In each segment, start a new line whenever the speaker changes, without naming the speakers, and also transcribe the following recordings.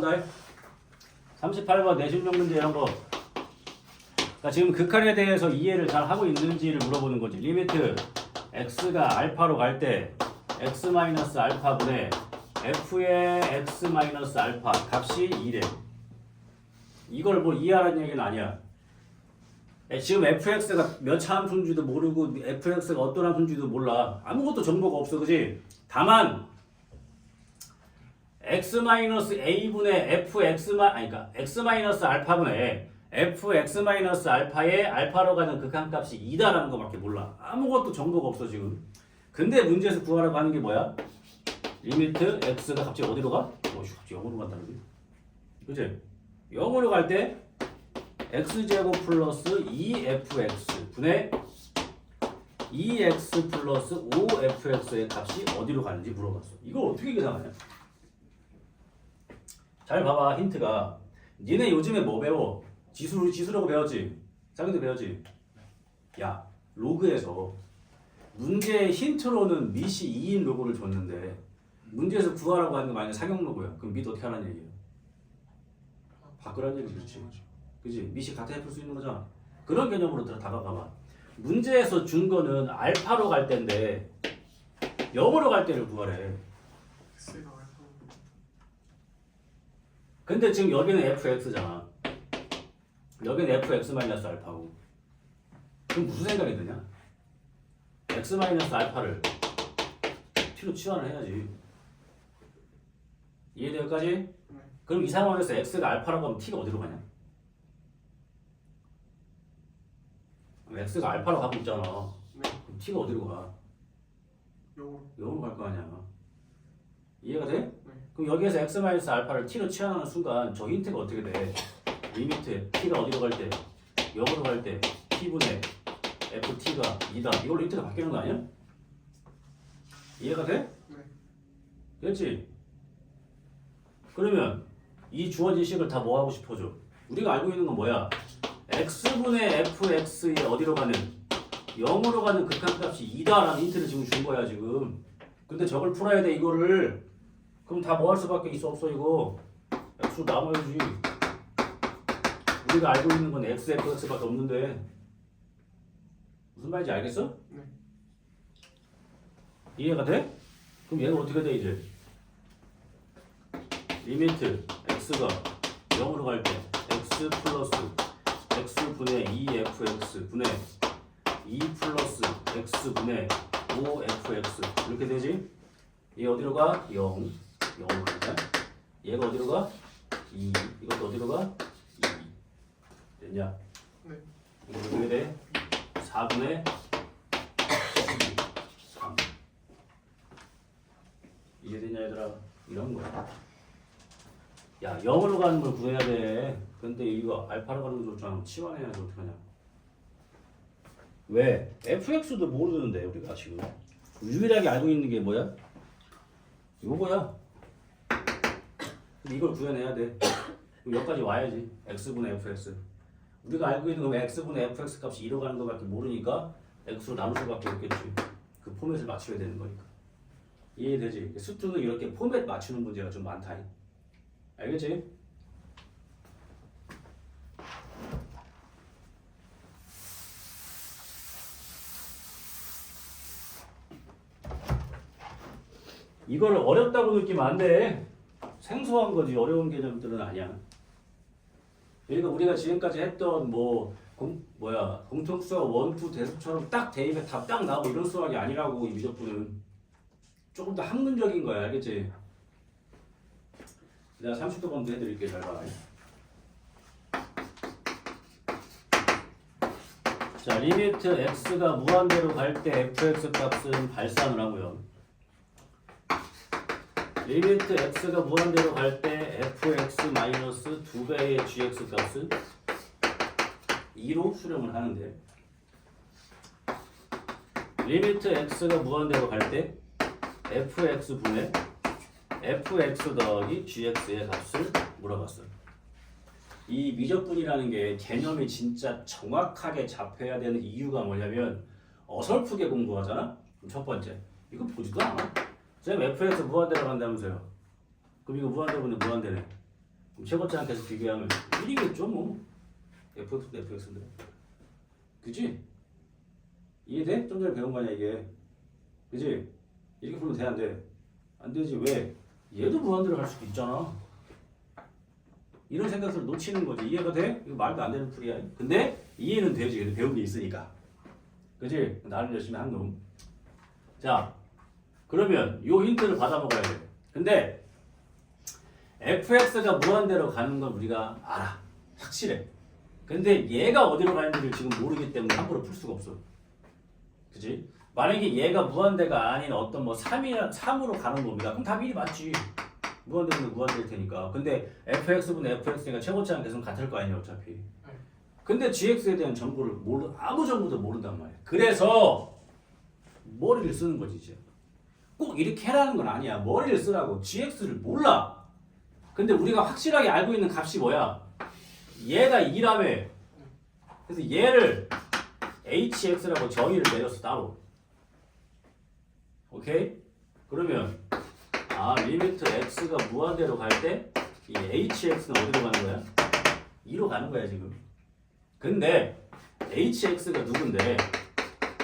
나온다. 38번 내신명 문제 이런 거. 그러니까 지금 극한에 대해서 이해를 잘 하고 있는지를 물어보는 거지. 리미트 x가 알파로 갈 때 x 마이너스 알파분의 f의 x 마이너스 알파 값이 2래. 이걸 뭐 이해하라는 얘기는 아니야. 지금 fx가 몇 차 함수인지도 모르고 fx가 어떤 함수인지도 몰라. 아무것도 정보가 없어, 그지? 다만 x-a분의 그러니까 x-알파분의 fx-알파의 알파로 가는 극한값이 2다라는 거밖에 몰라. 아무것도 정보가 없어 지금. 근데 문제에서 구하라고 하는 게 뭐야? 리미트 x가 갑자기 어디로 가? 갑자기 0으로 간다는 게. 그치? 0으로 갈 때 x제곱 플러스 2fx 분의 2x 플러스 5fx의 값이 어디로 가는지 물어봤어. 이걸 어떻게 계산하냐? 잘 봐봐. 힌트가 니네 요즘에 뭐 배워? 지수라고 배웠지? 자기도 배웠지? 야, 로그에서 문제의 힌트로는 밑이 2인 로그를 줬는데 문제에서 구하라고 하는 거 만약에 사격 로그야. 그럼 밑 어떻게 하라는 얘기야? 바꾸라는 얘기지. 그렇지? 그지? 밑이 같아 해볼 수 있는 거잖아. 그런 개념으로 다가가봐. 문제에서 준 거는 알파로 갈 때인데 0으로 갈 때를 구하래. 근데 지금 여기는 fx잖아. 여기는 fx 마이너스 알파고. 그럼 무슨 생각이 드냐? x 마이너스 알파를 t로 치환을 해야지. 이해돼 여기까지? 그럼 이 상황에서 x가 알파라고 하면 t가 어디로 가냐? x가 알파로 가고 있잖아. 그럼 t가 어디로 가? 0으로 갈 거 아니야. 이해가 돼? 그럼 여기에서 x 마이너스 알파를 t로 치환하는 순간 저 힌트가 어떻게 돼? 리미트 t가 어디로 갈 때? 0으로 갈 때 t분의 ft가 2다. 이걸로 힌트가 바뀌는 거 아니야? 이해가 돼?
네.
됐지? 그러면 이 주어진 식을 다 뭐 하고 싶어져? 우리가 알고 있는 건 뭐야? x분의 fx의 어디로 가는? 0으로 가는 극한값이 2다라는 힌트를 지금 준 거야 지금. 근데 저걸 풀어야 돼 이거를. 그럼 다 뭐 할 수밖에 있어 없어 이거. x로 나눠야지. 우리가 알고 있는 건 x, fx밖에 없는데 무슨 말인지 알겠어?
네.
이해가 돼? 그럼 얘가 어떻게 돼 이제? 리미트 x가 0으로 갈 때 x 플러스 x분의 2fx 분의 2 플러스 x분의 5fx 이렇게 되지? 얘 어디로 가? 0 0으로 가자. 얘가 어디로 가? 2 이것도 어디로 가? 2 됐냐?
네.
이거 어떻게 돼? 4분의 3 이해되냐 얘들아? 이런 거야. 야 0으로 가는 걸 구해야 돼. 근데 이거 알파로 가는 거 줬잖아. 치환해야지 어떡하냐. 왜? fx도 모르는데 우리가 지금 유일하게 알고 있는 게 뭐야? 요거야. 이걸 구해내야 돼. 그럼 여기까지 와야지. x분의 fx. 우리가 알고 있는 건 x분의 fx 값이 2로 가는 것밖에 모르니까 x로 나눌 수밖에 없겠지. 그 포맷을 맞춰야 되는 거니까. 이해되지? 수투는 이렇게 포맷 맞추는 문제가 좀 많다. 알겠지? 이걸 어렵다고 느끼면 안 돼. 생소한 거지. 어려운 개념들은 아니야. 그러니까 우리가 지금까지 했던 공통수학 원투 대수처럼 딱 대입에 답 딱 나오고 이런 수학이 아니라고. 이 미적분은 조금 더 학문적인 거야. 알겠지? 내가 30도 번도 해드릴게. 잘 봐. 자, 리미트 x가 무한대로 갈 때 fx 값은 발산을 하고요. 리미트 x가 무한대로 갈 때 fx 마이너스 2배의 gx 값은 2로 수렴을 하는데, 리미트 x가 무한대로 갈 때 fx 분의 fx 더하기 gx의 값을 물어봤어요. 이 미적분이라는 게 개념이 진짜 정확하게 잡혀야 되는 이유가 뭐냐면 어설프게 공부하잖아? 그럼 첫 번째, 이거 보지도 않아. 선생님 fx 무한대로 간다면서요. 그럼 이거 무한대로 보면 무한대네. 그럼 최고차랑 계속 비교하면 1이겠죠 뭐. fx도 fx인데. 그지? 이해돼? 좀 전에 배운 거 아니야 이게. 그지? 이렇게 풀면 돼 안 돼? 안 되지. 왜? 얘도 무한대로 갈 수도 있잖아. 이런 생각을 놓치는 거지. 이해가 돼? 이거 말도 안 되는 풀이야. 근데 이해는 되지. 근데 배운 게 있으니까. 그지? 나름 열심히 한 놈. 자, 그러면 요 힌트를 받아 먹어야 돼. 근데 fx가 무한대로 가는 건 우리가 알아. 확실해. 근데 얘가 어디로 가는지를 지금 모르기 때문에 함부로 풀 수가 없어. 그지? 만약에 얘가 무한대가 아닌 어떤 뭐 3으로 가는 겁니다. 그럼 답이 1이 맞지. 무한대면 무한대일 테니까. 근데 fx분의 fx니까 최고차랑 계속 같을 거 아니야 어차피. 근데 gx에 대한 정보를 아무 정보도 모른단 말이야. 그래서 머리를 쓰는 거지 이제. 꼭 이렇게 해라는 건 아니야. 머리를 쓰라고. gx를 몰라. 근데 우리가 확실하게 알고 있는 값이 뭐야? 얘가 2라며. 그래서 얘를 hx라고 정의를 내렸어 따로. 오케이? 그러면 리미트 x가 무한대로 갈 때 이 hx는 어디로 가는 거야? 2로 가는 거야 지금. 근데 hx가 누군데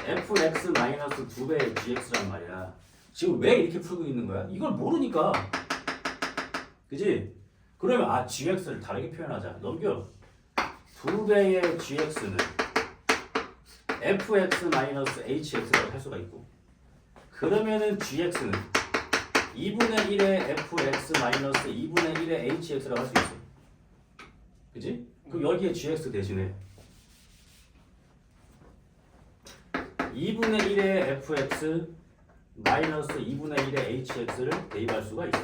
fx 2배의 gx란 말이야. 지금 왜 이렇게 풀고 있는 거야? 이걸 모르니까. 그지? 그러면 gx를 다르게 표현하자. 넘겨. 2배의 gx는 fx-hx라고 할 수가 있고, 그러면은 gx는 2분의 1의 fx-2분의 1의 hx라고 할 수 있어. 그지? 그럼 여기에 gx 대신에 2분의 1의 fx 마이너스 2분의 1의 hx를 대입할 수가 있어.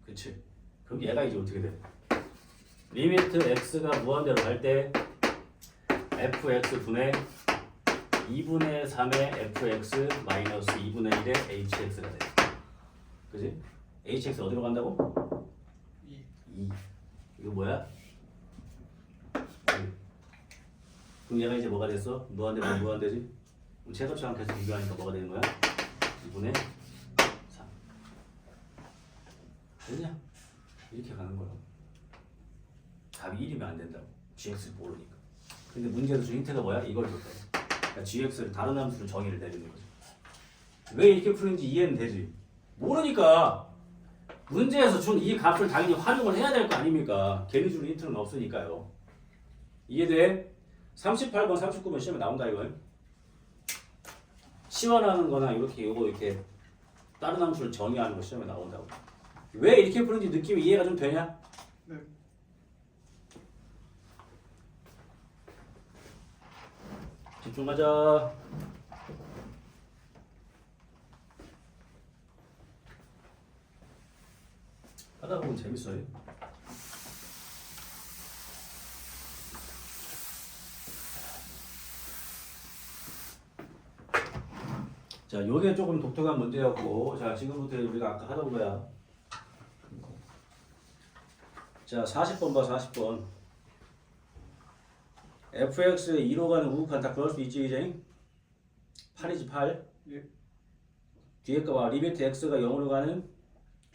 그치? 그럼 얘가 이제 어떻게 돼? 리미트 x가 무한대로 갈 때 fx 분의 2분의 3의 fx 마이너스 2분의 1의 hx가 돼. 그지? hx 어디로 간다고? 2. 이거 뭐야? 그럼 얘가 이제 뭐가 됐어? 무한대면 무한대지? 그럼 최소치랑 계속 비교하니까 뭐가 되는 거야? 2분의 3. 됐냐? 이렇게 가는 거야. 답이 1이면 안 된다고. gx를 모르니까. 근데 문제에서 준 힌트가 뭐야? 이걸 줬다. 그러니까 gx를 다른 함수로 정의를 내리는 거지. 왜 이렇게 푸는지 이해는 되지. 모르니까 문제에서 준 이 값을 당연히 활용을 해야 될 거 아닙니까? 걔네 주는 힌트는 없으니까요. 이해돼? 38번, 39번 시험에 나온다 이거예요. 시원하는 거나 요거 이렇게 다른 함수를 정의하는 거 시험에 나온다고. 왜 이렇게 푸는지 느낌이 이해가 좀 되냐?
네.
집중하자. 하다 보면 재밌어요. 자, 요게 조금 독특한 문제였고, 자, 지금부터 우리가 아까 하던 거야. 자, 40번 봐, 40번. fx에 2로 가는 우극한 다 그럴 수 있지, 이제? 8이지, 8.
예.
뒤에 거 봐. 리미트 x가 0으로 가는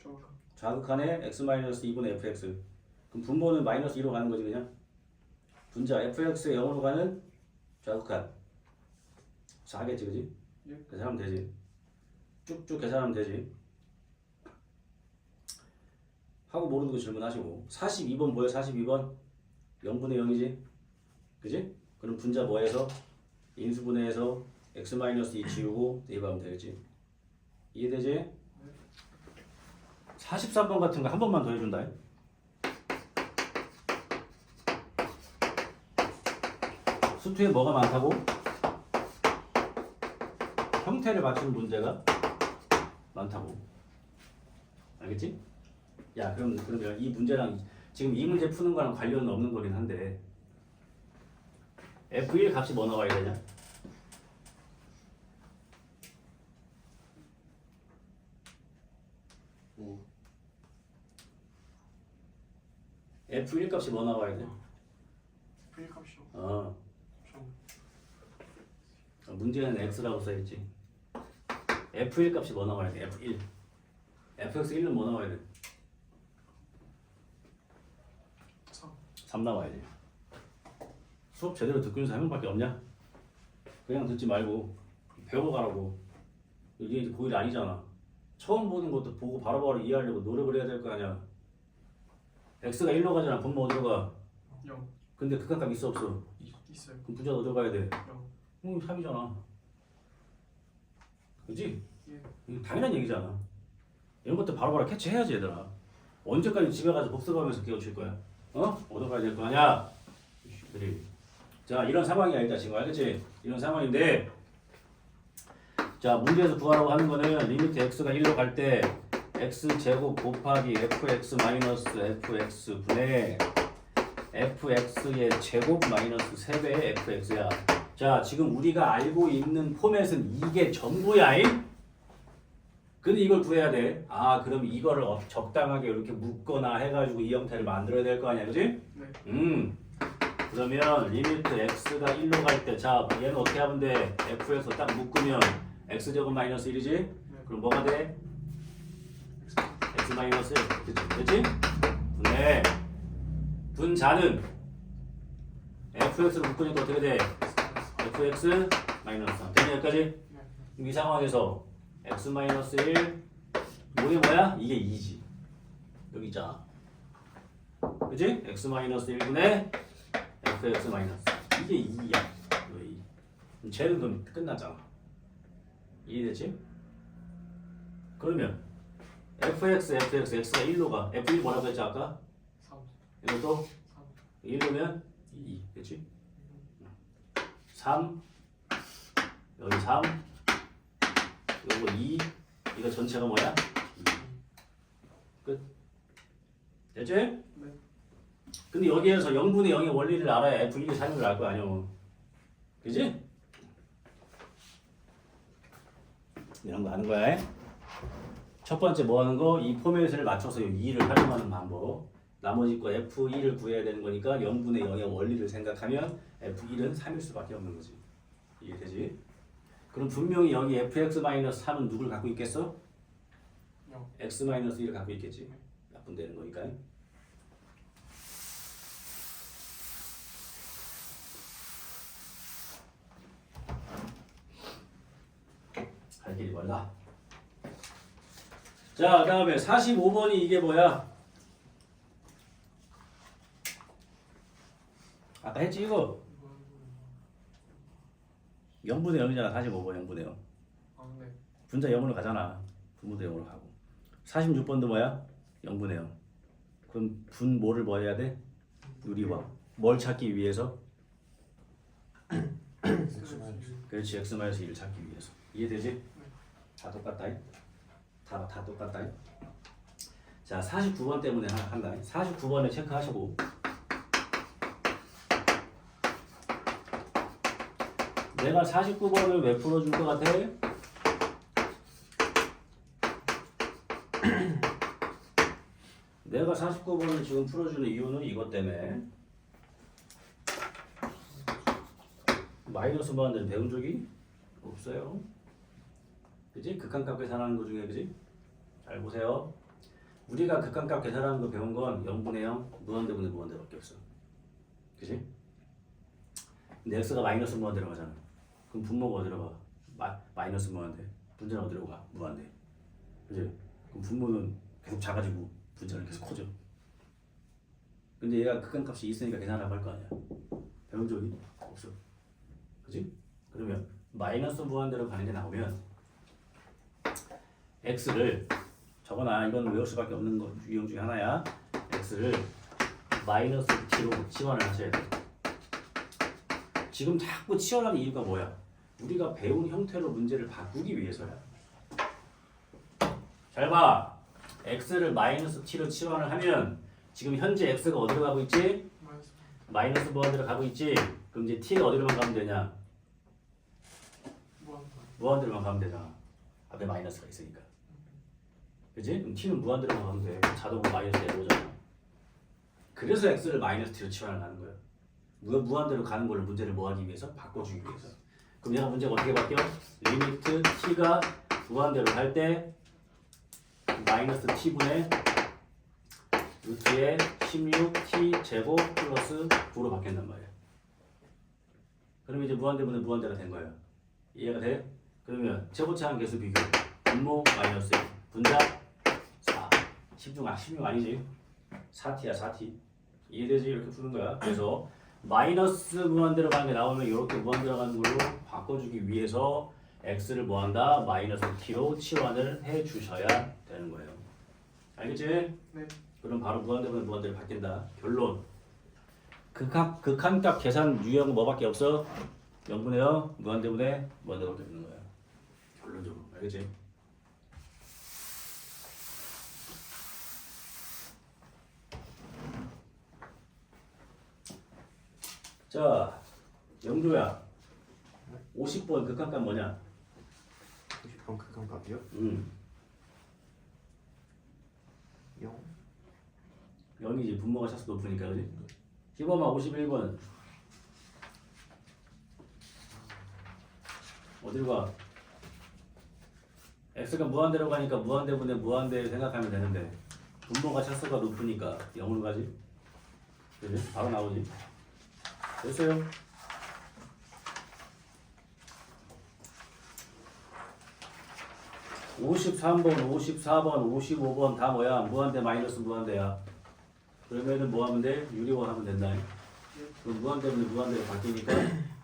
정확한.
좌극한의 x-2분의 fx. 그럼 분모는 마이너스 2로 가는 거지, 그냥? 분자 fx에 0으로 가는 좌극한. 4겠지, 그지?
예.
계산하면 되지. 쭉쭉 계산하면 되지. 하고 모르는 거 질문하시고. 42번 뭐야? 42번 0분의 0이지? 그지? 그럼 분자 뭐해서? 인수분해해서 x-2 지우고 대입하면 되겠지. 이해되지? 43번 같은 거 한 번만 더 해준다. 수투에 뭐가 많다고? 형태를 맞추는 문제가 많다고. 알겠지? 야, 그러면 이 문제랑 지금 이 문제 푸는 거랑 관련은 없는 거긴 한데 F1 값이 뭐 나와야 되냐? F1 값이 뭐 나와야 돼?
V 값이요.
문제는 X라고 써있지. F1 값이 뭐 나와야 돼? F1. fx 1은 뭐 나와야 돼? 3 나와야지. 수업 제대로 듣고 있는 사람 한 명밖에 없냐? 그냥 듣지 말고 배워가라고. 이게 이제 고1 아니잖아. 처음 보는 것도 보고 바로바로 이해하려고 노력을 해야 될 거 아니야. x가 1로 가잖아. 분모 어디로 가?
0
근데 극한값 있어 없어?
있어요.
그럼 분자 어디로 가야 돼?
0
3이잖아. 그지?
예.
이거 당연한 얘기잖아. 이런 것들 바로바로 캐치해야지 얘들아. 언제까지 집에 가서 복습하면서 깨우칠 거야? 어? 얻어가야 될 거 아니야? 그래. 자, 이런 상황이야 일단 지금 알겠지? 이런 상황인데 자, 문제에서 구하라고 하는 거는 리미트 x가 1로 갈 때 x제곱 곱하기 fx 마이너스 fx 분의 fx의 제곱 마이너스 3배의 fx야. 자, 지금 우리가 알고 있는 포맷은 이게 전부야. 근데 이걸 구해야 돼. 아, 그럼 이거를 적당하게 이렇게 묶거나 해가지고 이 형태를 만들어야 될 거 아니야, 그지?
네.
그러면 리미트 x가 1로 갈 때, 자, 얘는 어떻게 하면 돼? fx 딱 묶으면 x제곱 마이너스 1이지?
네.
그럼 뭐가 돼? x 마이너스 1, 그치? 분의 분자는 fx로 묶으니까 어떻게 돼? fx 마이너스 3. 되니 여기까지?
네.
그럼 이 상황에서 x 마이너스 1 이게 뭐야? 이게 2지. 여기 있잖아. 그치? x 마이너스 1분의 fx 마이너스 이게 2야. 왜 2? 그럼 쟤는 그럼 끝났잖아. 이해되지? 그러면 fx, x가 1로 가. f1 뭐라고 했지 아까?
3
이것도
3
1로면 2, 그치? 3 여기 3 요거 2 이거 전체가 뭐야? 2. 끝. 됐지?
네.
근데 여기에서 0분의 0의 원리를 알아야 f1의 삶을 알 거 아니야. 그지? 이런 거 아는 거야. 첫 번째 뭐 하는 거? 이 포맷을 맞춰서 2를 활용하는 방법. 나머지 거 f1을 구해야 되는 거니까 0분의 0의 원리를 생각하면 f1은 3일 수밖에 없는 거지. 이해되지? 그럼 분명히 여기 fx-3은 누굴 갖고 있겠어?
0
x-1을 갖고 있겠지. 약분되는 거니까. 할 길이 멀다. 자, 다음에 45번이 이게 뭐야? 아까 했지 이거? 0분의 0이잖아. 45번 0분의 0.
아, 네.
분자 0으로 가잖아. 분모도 0으로 가고. 46번도 뭐야? 0분의 0. 그럼 분 뭐를 뭐 해야 돼? 유리화. 뭘 찾기 위해서? 그렇지. x-1을 찾기 위해서. 이해되지? 다 똑같다. 다 똑같다. 자, 49번 때문에 하나 한다. 49번에 체크하시고 내가 49번을 왜 풀어줄 것 같아? 내가 49번을 지금 풀어주는 이유는 이것 때문에 마이너스 무한대는 배운 적이 없어요. 그지? 극한값 계산하는 거 중에 그지? 잘 보세요. 우리가 극한값 계산하는 거 배운 건 0분의 0 무한대분의 무한대밖에 없어. 그지? 근데 x가 마이너스 무한대로 가잖아. 그럼 분모가 어디로 가? 마이너스 무한대. 분자는 어디로 가? 무한대. 그지? 그럼 분모는 계속 작아지고 분자는 계속 커져. 근데 얘가 극한값이 있으니까 계산하라고 할 거 아니야. 배운 적이 없어. 그지? 그러면 마이너스 무한대로 가는 게 나오면 x를 적어놔. 이건 외울 수밖에 없는 거 유형 중에 하나야. x를 마이너스 t로 치환을 하셔야 돼. 지금 자꾸 치환하는 이유가 뭐야? 우리가 배운 형태로 문제를 바꾸기 위해서야. 잘 봐. x를 마이너스 t로 치환을 하면 지금 현재 x가 어디로 가고 있지? 마이너스 무한대로 가고 있지? 그럼 이제 t가 어디로만 가면 되냐? 무한대로만 가면 되잖아. 앞에 마이너스가 있으니까. 그치? 그럼 t는 무한대로만 가면 돼. 자동으로 마이너스 내려오잖아. 그래서 x를 마이너스 t로 치환을 하는 거야. 무한대로 가는 걸로 문제를 뭐 하기 위해서? 바꿔주기 위해서. 그럼 얘가 문제가 어떻게 바뀌어? 리미트 t가 무한대로 갈 때 마이너스 t분의 루트에 16t 제곱 플러스 9로 바뀐단 말이야. 그럼 이제 무한대분은 무한대가 된 거예요. 이해가 돼? 그러면 제곱차항 계수 비교. 분모 마이너스 1. 분자 4. 16 아니지? 4t야 4t. 이해되지? 이렇게 푸는 거야. 그래서 마이너스 무한대로 가는 게 나오면 이렇게 무한대로 가는 걸로 바꿔주기 위해서 x를 뭐한다? 마이너스 t로 치환을 해주셔야 되는 거예요. 알겠지?
네.
그럼 바로 무한대분은 무한대로 바뀐다. 결론. 극한값 계산 유형 뭐밖에 없어? 0분의 0 무한대분의 무한대밖에 없는 거야. 결론적으로. 알겠지? 자, 영조야. 50번 극한값 뭐냐?
50번 극한값이요? 0
0이지. 분모가 차수 높으니까 그지? 희범아 51번 어디로 가? x가 무한대로 가니까 무한대분의 무한대 생각하면 되는데 분모가 차수가 높으니까 0으로 가지? 그지? 바로 나오지? 됐어요? (53번) (54번) (55번) 다 뭐야? 무한대 마이너스 무한대야. 그러면은 뭐 하면 돼? 유리원 하면 된다. 그럼 무한대분이 무한대로 바뀌니까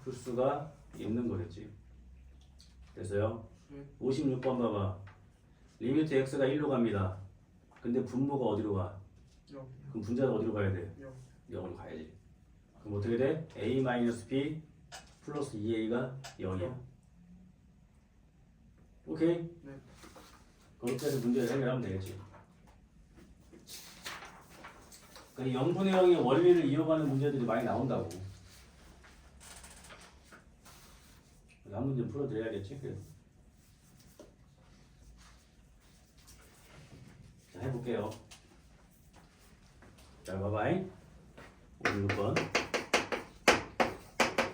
풀 수가 있는 거겠지. 됐어요? 56번 봐봐. 리미트 x가 1로 갑니다. 근데 분모가 어디로 가?
0.
그럼 분자는 어디로 가야 돼?
0.
0으로 가야지. 그럼 어떻게 돼? a-b 플러스 2a가 0이야. 오케이?
네.
그렇게 해서 문제를 해결하면 되겠지. 그러니까 0분의 0의 원리를 이어가는 문제들이 많이 나온다고. 한 문제 풀어드려야겠지. 그래서. 자, 해볼게요. 자, 봐봐잉. 56번.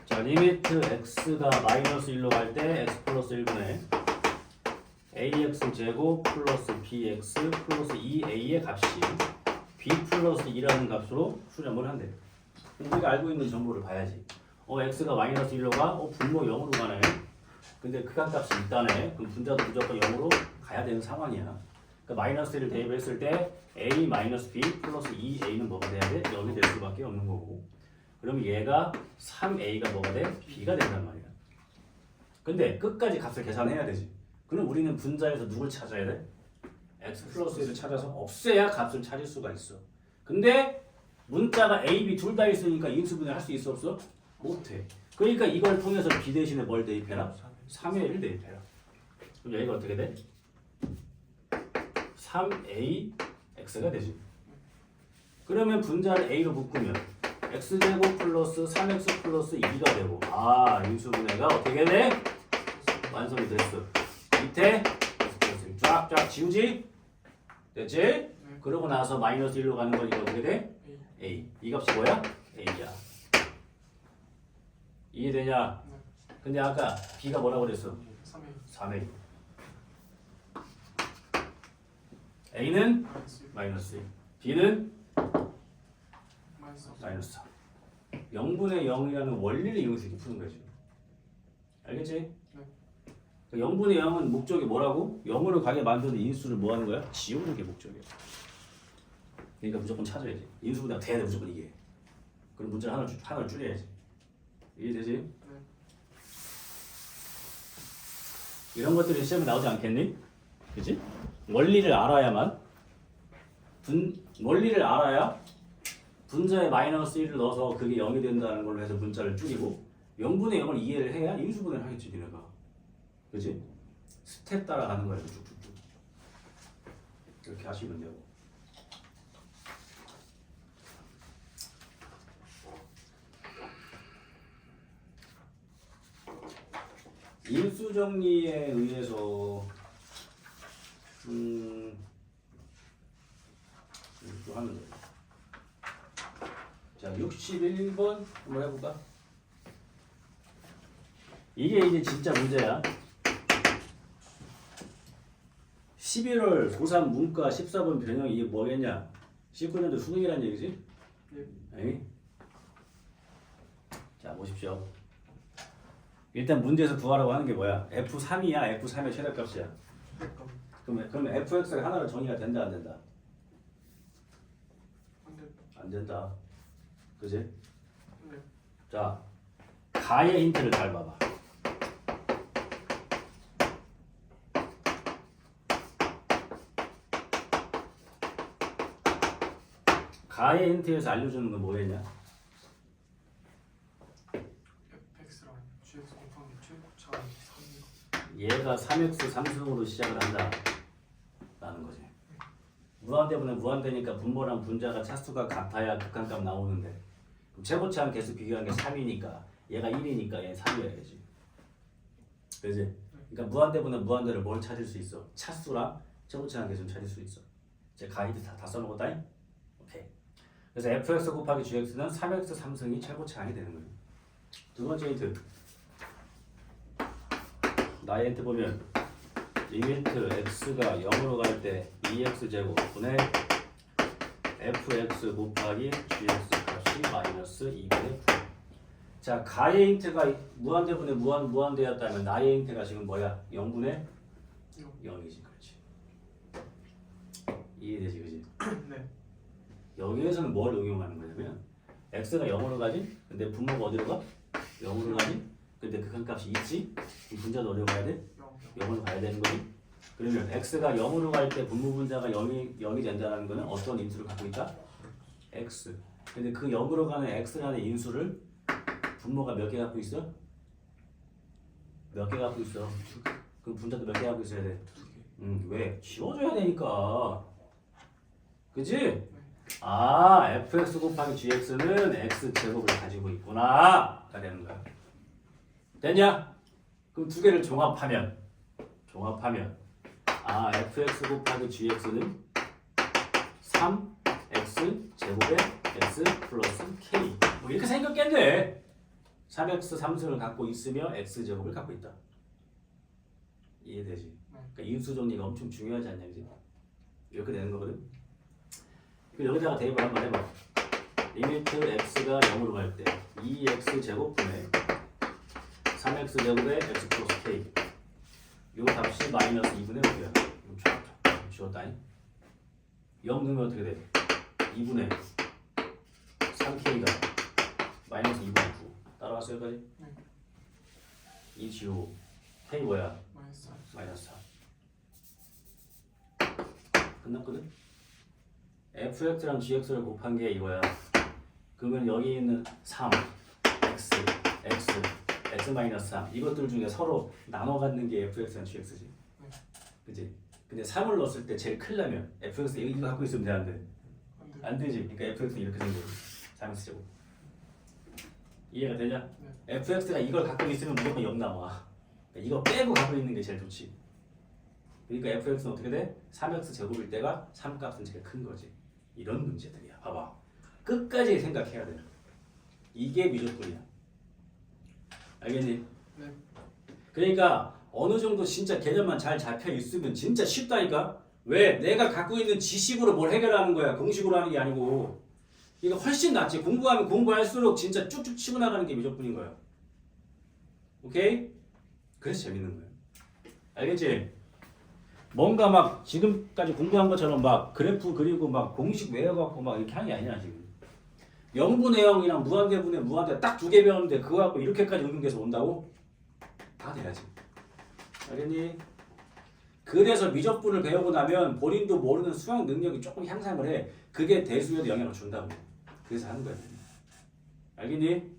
자, 리미트 x가 마이너스 1로 갈 때 x 플러스 1분의 ax 제곱 플러스 bx 플러스 2a의 값이 b 플러스 2라는 값으로 수렴을 한대. 우리가 알고 있는 정보를 봐야지. x가 마이너스 1로 가? 분모 0으로 가네. 근데 극한값이 있다네. 그럼 분자도 무조건 0으로 가야 되는 상황이야. 그러니까 마이너스 1을 대입했을 때 a 마이너스 b 플러스 2a는 뭐가 돼야 돼? 0이 될 수밖에 없는 거고. 그럼 얘가 3a가 뭐가 돼? b가 된단 말이야. 근데 끝까지 값을 계산해야 되지. 그럼 우리는 분자에서 누굴 찾아야 돼? x 플러스 1을 찾아서 없애야 값을 찾을 수가 있어. 근데 문자가 a, b 둘 다 있으니까 인수분해 할 수 있어 없어? 못해. 그러니까 이걸 통해서 b 대신에 뭘 대입해라? 3의 1을 대입해라. 그럼 여기가 어떻게 돼? 3ax가 되지. 그러면 분자를 a로 묶으면 x제곱 플러스 3x 플러스 2가 되고 인수분해가 어떻게 돼? 완성이 됐어. 밑에 쫙쫙 지우지? 됐지?
네.
그러고 나서 마이너스 1로 가는 거니까 어떻게 돼?
A.
a. 이 값이 뭐야? a야. 이해되냐?
네.
근데 아까 b가 뭐라고 그랬어?
3A.
3a. a는
마이너스 1.
마이너스 1. b는
마이너스 4.
마이너스 4. 0분의 0이라는 원리를 이용해서 이렇게 푸는 거지. 알겠지?
네.
0분의 0은 목적이 뭐라고? 0으로 가게 만드는 인수를 뭐 하는 거야? 지우는 게 목적이야. 그러니까 무조건 찾아야지. 인수보다 돼야 돼 무조건 이게. 그럼 문제를 하나를 줄여야지. 이해되지?
네.
이런 것들이 시험에 나오지 않겠니? 그치? 원리를 알아야만 원리를 알아야 분자에 마이너스 1을 넣어서 그게 0이 된다는 걸로 해서 문자를 줄이고 0분의 0을 이해를 해야 인수분해를 하겠지 니네가. 그치? 스텝 따라가는 거야 쭉쭉쭉. 이렇게 하시면 되고. 인수 정리에 의해서 이렇게 하면 돼. 자, 61번 한번 해볼까? 이게 이제 진짜 문제야. 11월 고3 문과 14번 변형 이게 뭐겠냐? 19년도 수능이란 얘기지?
네.
에이? 자 보십시오. 일단 문제에서 구하라고 하는 게 뭐야? F3이야. F3의 최대값이야.
그러니까
그럼 fx가 하나로 정의가 된다 안 된다?
안 돼.
안 된다. 그지?
네.
자 가의 힌트를 잘 봐봐. 가의 힌트에서 알려주는 건 뭐였냐?
fx랑 gx 곱하기 최고차가 3이요.
얘가 3x 3승으로 시작을 한다 라는 거지. 무한대분에 무한대니까 분모랑 분자가 차수가 같아야 극한값 나오는데 그럼 최고차랑 개수 비교한 게 3이니까 얘가 1이니까 얘 3이어야지. 그지? 그러니까 무한대분에 무한대를 뭘 찾을 수 있어? 차수랑 최고차랑 개수는 찾을 수 있어. 이제 가이드 다 써먹었다잉? 오케이. 그래서 fx 곱하기 gx는 3x 3승이 최고차항이 되는 거예요. 두 번째 힌트. 나의 힌트 보면 리미트 x가 0으로 갈 때 2x 제곱분의 fx 곱하기 gx 값이 마이너스 2분의 9. 자, 가의 힌트가 무한대분의 무한대였다면 나의 힌트가 지금 뭐야? 0분의 0이지, 그렇지. 이해되지, 그지?
네.
여기에서는 뭘 응용하는 거냐면 x가 0으로 가지? 근데 분모가 어디로 가? 0으로 가지? 근데 극한값이 있지? 그럼 분자도 어디로 가야 돼? 0으로 가야 되는 거지? 그러면 x가 0으로 갈 때 분모 분자가 0이 된다는 거는 어떤 인수를 갖고 있다? x. 근데 그 0으로 가는 x라는 인수를 분모가 몇 개 갖고 있어? 몇 개 갖고 있어? 그럼 분자도 몇 개 갖고 있어야 돼? 왜? 지워줘야 되니까. 그치? 아, fx 곱하기 gx는 x제곱을 가지고 있구나 가 되는 거야. 됐냐? 그럼 두 개를 종합하면 아, fx 곱하기 gx는 3x 제곱에 x 플러스 k 뭐 이렇게 생겼겠네. 3x 3승을 갖고 있으며 x 제곱을 갖고 있다. 이해되지? 그러니까 인수 정리가 엄청 중요하지 않냐, 그지? 이렇게 되는 거거든. 그럼 여기다가 대입을 한번 해봐. 리미트 x가 0으로 갈 때 2x 제곱분의 3x 제곱에 x 플러스 k. 요 값이 마이너스 2분의 5야. 지웠다니? 0 넣으면 어떻게 돼? 2분의 3k가 마이너스 2분의 9. 따라왔어요, 여기까지?
네.
2 지우고 k 뭐야?
마이너스 4.
마이너스 4. 끝났거든? fx랑 gx를 곱한 게 이거야. 그러면 여기 있는 3, x 마이너스 3 이것들 중에 서로 나눠 갖는 게 fx랑 gx지. 그지? 근데 3을 넣었을 때 제일 크려면 fx 이거 갖고 있으면 돼, 안 돼?
안 돼.
안 되지. 그러니까 fx는 이렇게 생겨. 3x 제곱. 이해가 되냐?
네.
fx가 이걸 갖고 있으면 무조건 0 나와. 그러니까 이거 빼고 갖고 있는 게 제일 좋지. 그러니까 fx는 어떻게 돼? 3x 제곱일 때가 3값은 제일 큰 거지. 이런 문제들이야. 봐봐. 끝까지 생각해야 돼. 이게 미적분이야. 알겠니?
네.
그러니까 어느 정도 진짜 개념만 잘 잡혀 있으면 진짜 쉽다니까. 왜? 내가 갖고 있는 지식으로 뭘 해결하는 거야. 공식으로 하는 게 아니고. 이거 훨씬 낫지. 공부하면 공부할수록 진짜 쭉쭉 치고 나가는 게 미적분인 거야. 오케이? 그래서 재밌는 거야. 알겠지? 뭔가 막 지금까지 공부한 것처럼 막 그래프 그리고 막 공식 외워갖고 막 이렇게 하는 게 아니야 지금. 0분의 0이랑 무한대분의 무한대 딱 두 개 배웠는데 그거 갖고 이렇게까지 응용돼서 온다고? 다 돼야지. 알겠니? 그래서 미적분을 배우고 나면 본인도 모르는 수학 능력이 조금 향상을 해. 그게 대수에도 영향을 준다고. 그래서 하는 거야. 알겠니?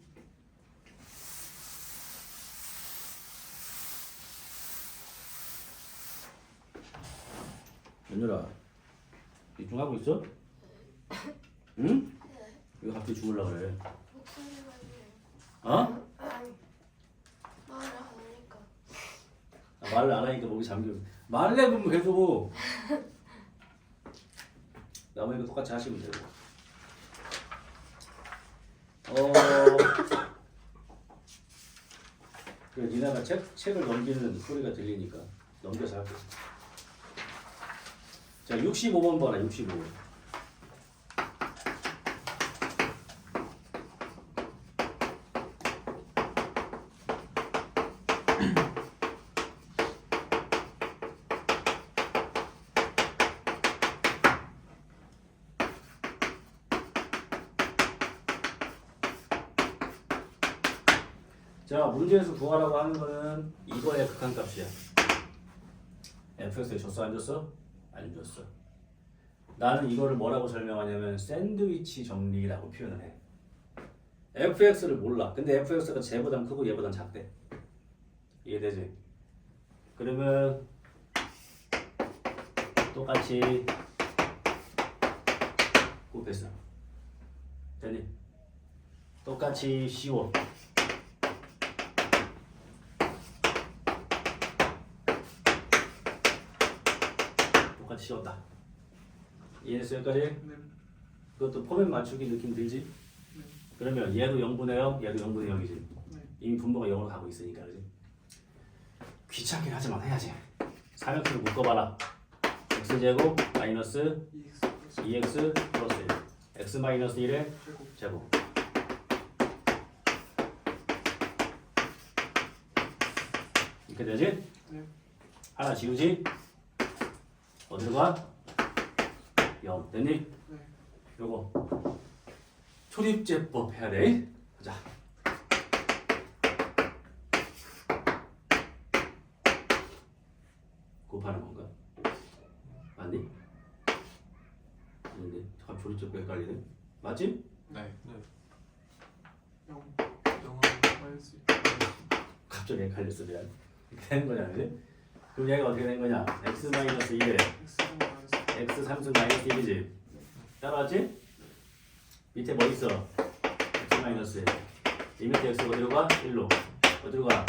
연율아, 집중하고 있어? 응? 왜 갑자기 죽으려고 그래?
목소리가
어?
말을 안 하니까.
말을 안 하니까 목이 잠겨. 말을 해보면 계속 나머지 거 똑같이 하시면 되고. 그래, 니나가 책을 넘기는 소리가 들리니까 넘겨서 할게. 자, 65번 봐라, 65번. 자, 문제에서 구하라고 하는 거는 이거의 극한값이야. fx에 줬어 안 줬어? 안 줬어. 나는 이거를 뭐라고 설명하냐면 샌드위치 정리라고 표현을 해. fx를 몰라. 근데 fx가 쟤보단 크고 얘보단 작대. 이해되지? 그러면 똑같이 곱했어. 됐니? 똑같이 씌워. 똑같이 씌웠다. 이해했어 여기까지?
네.
그것도 포맷 맞추기 느낌 들지?
네.
그러면 얘도 0분의 0, 얘도 0분의 0이지.
네.
이미 분모가 0으로 가고 있으니까 그지? 귀찮긴 하지만 해야지. 삼역수를 묶어봐라. x제곱 마이너스 2x 플러스 1 x 마이너스 1의
제곱.
제곱. 이렇게 되지?
네.
하나 지우지? 어디로 가? 0 됐니?
네.
요거 초립제법 해야 돼. 자. 곱하는 건가? 맞니? 아닌데 잠깐 조립제법 헷갈리네. 맞지?
네.
네.
0. 0은 마이너스
갑자기 헷갈렸어 미안. 이렇게 되는 거냐 그지? 그럼 얘가 어떻게 된 거냐? x 마이너스 1에
x는 마이너스
x 3승 마이너스 1이지? 따라왔지? 밑에 뭐 있어? x 마이너스 1. 이 밑에 x가 어디로 가? 1로. 어디로 가?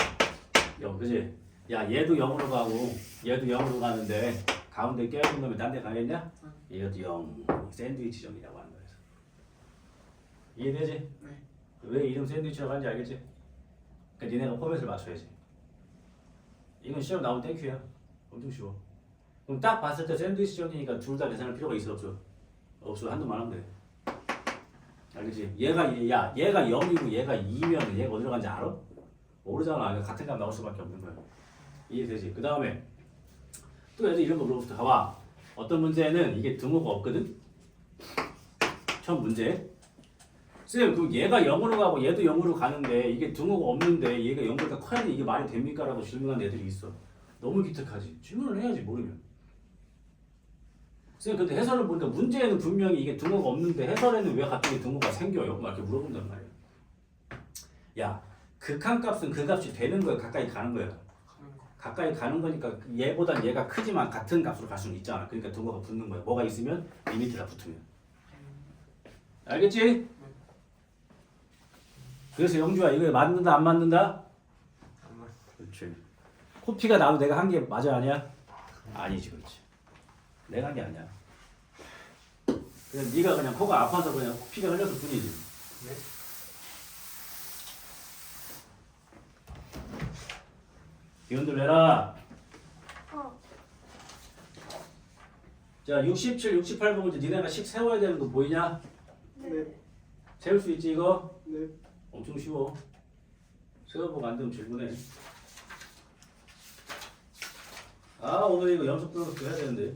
0 그지? 야 얘도 0으로 가고 얘도 0으로 가는데 가운데 껴있는 놈이 딴 데 가겠냐? 얘도 0 샌드위치 점이라고 하는 거예요. 이해되지?
네.
왜 이름 샌드위치라고 하는지 알겠지? 그러니까 니네가 포맷을 맞춰야지. 이건 시험 나오면 땡큐야. 엄청 쉬워. 그럼 딱 봤을 때 샌드위치 점이니까 둘 다 계산할 필요가 있어 없어? 없어. 한두만 하면 돼. 알겠지? 얘가 0이고 얘가 2면 얘가 어디로 간지 알아? 모르잖아. 그러니까 같은 값 나올 수밖에 없는 거야. 이해되지? 그 다음에 또 애들 이런 거 물어보고 가봐. 어떤 문제는 이게 등호가 없거든? 처음 문제. 쌤, 그럼 얘가 0으로 가고 얘도 0으로 가는데 이게 등호가 없는데 얘가 0보다 커야지 이게 말이 됩니까? 라고 질문하는 애들이 있어. 너무 기특하지. 질문을 해야지 모르면. 쌤, 근데 해설을 보니까 문제에는 분명히 이게 등호가 없는데 해설에는 왜 갑자기 등호가 생겨요? 막 이렇게 물어본단 말이야. 야, 극한값은 그 값이 되는 거야? 가까이 가는 거야?
가는 거.
가까이 가는 거니까 얘보단 얘가 크지만 같은 값으로 갈 수는 있잖아. 그러니까 등호가 붙는 거야. 뭐가 있으면 리미트가 붙으면. 알겠지? 그래서 영주야 이거 맞는다 안 맞는다?
안 맞.
그렇지. 코피가 나도 내가 한 게 맞아 아니야? 아니지 그렇지. 내가 한 게 아니야. 그냥 네가 그냥 코가 아파서 그냥 코피가 흘렸을 뿐이지.
네.
기운들 내라.
어.
자 67, 68 보면 이제 니네가 식 세워야 되는 거 보이냐?
네.
세울 수 있지 이거?
네.
엄청 쉬워. 세워보고 안 되면 질문해. 아 오늘 이거 연속 분석 해야 되는데.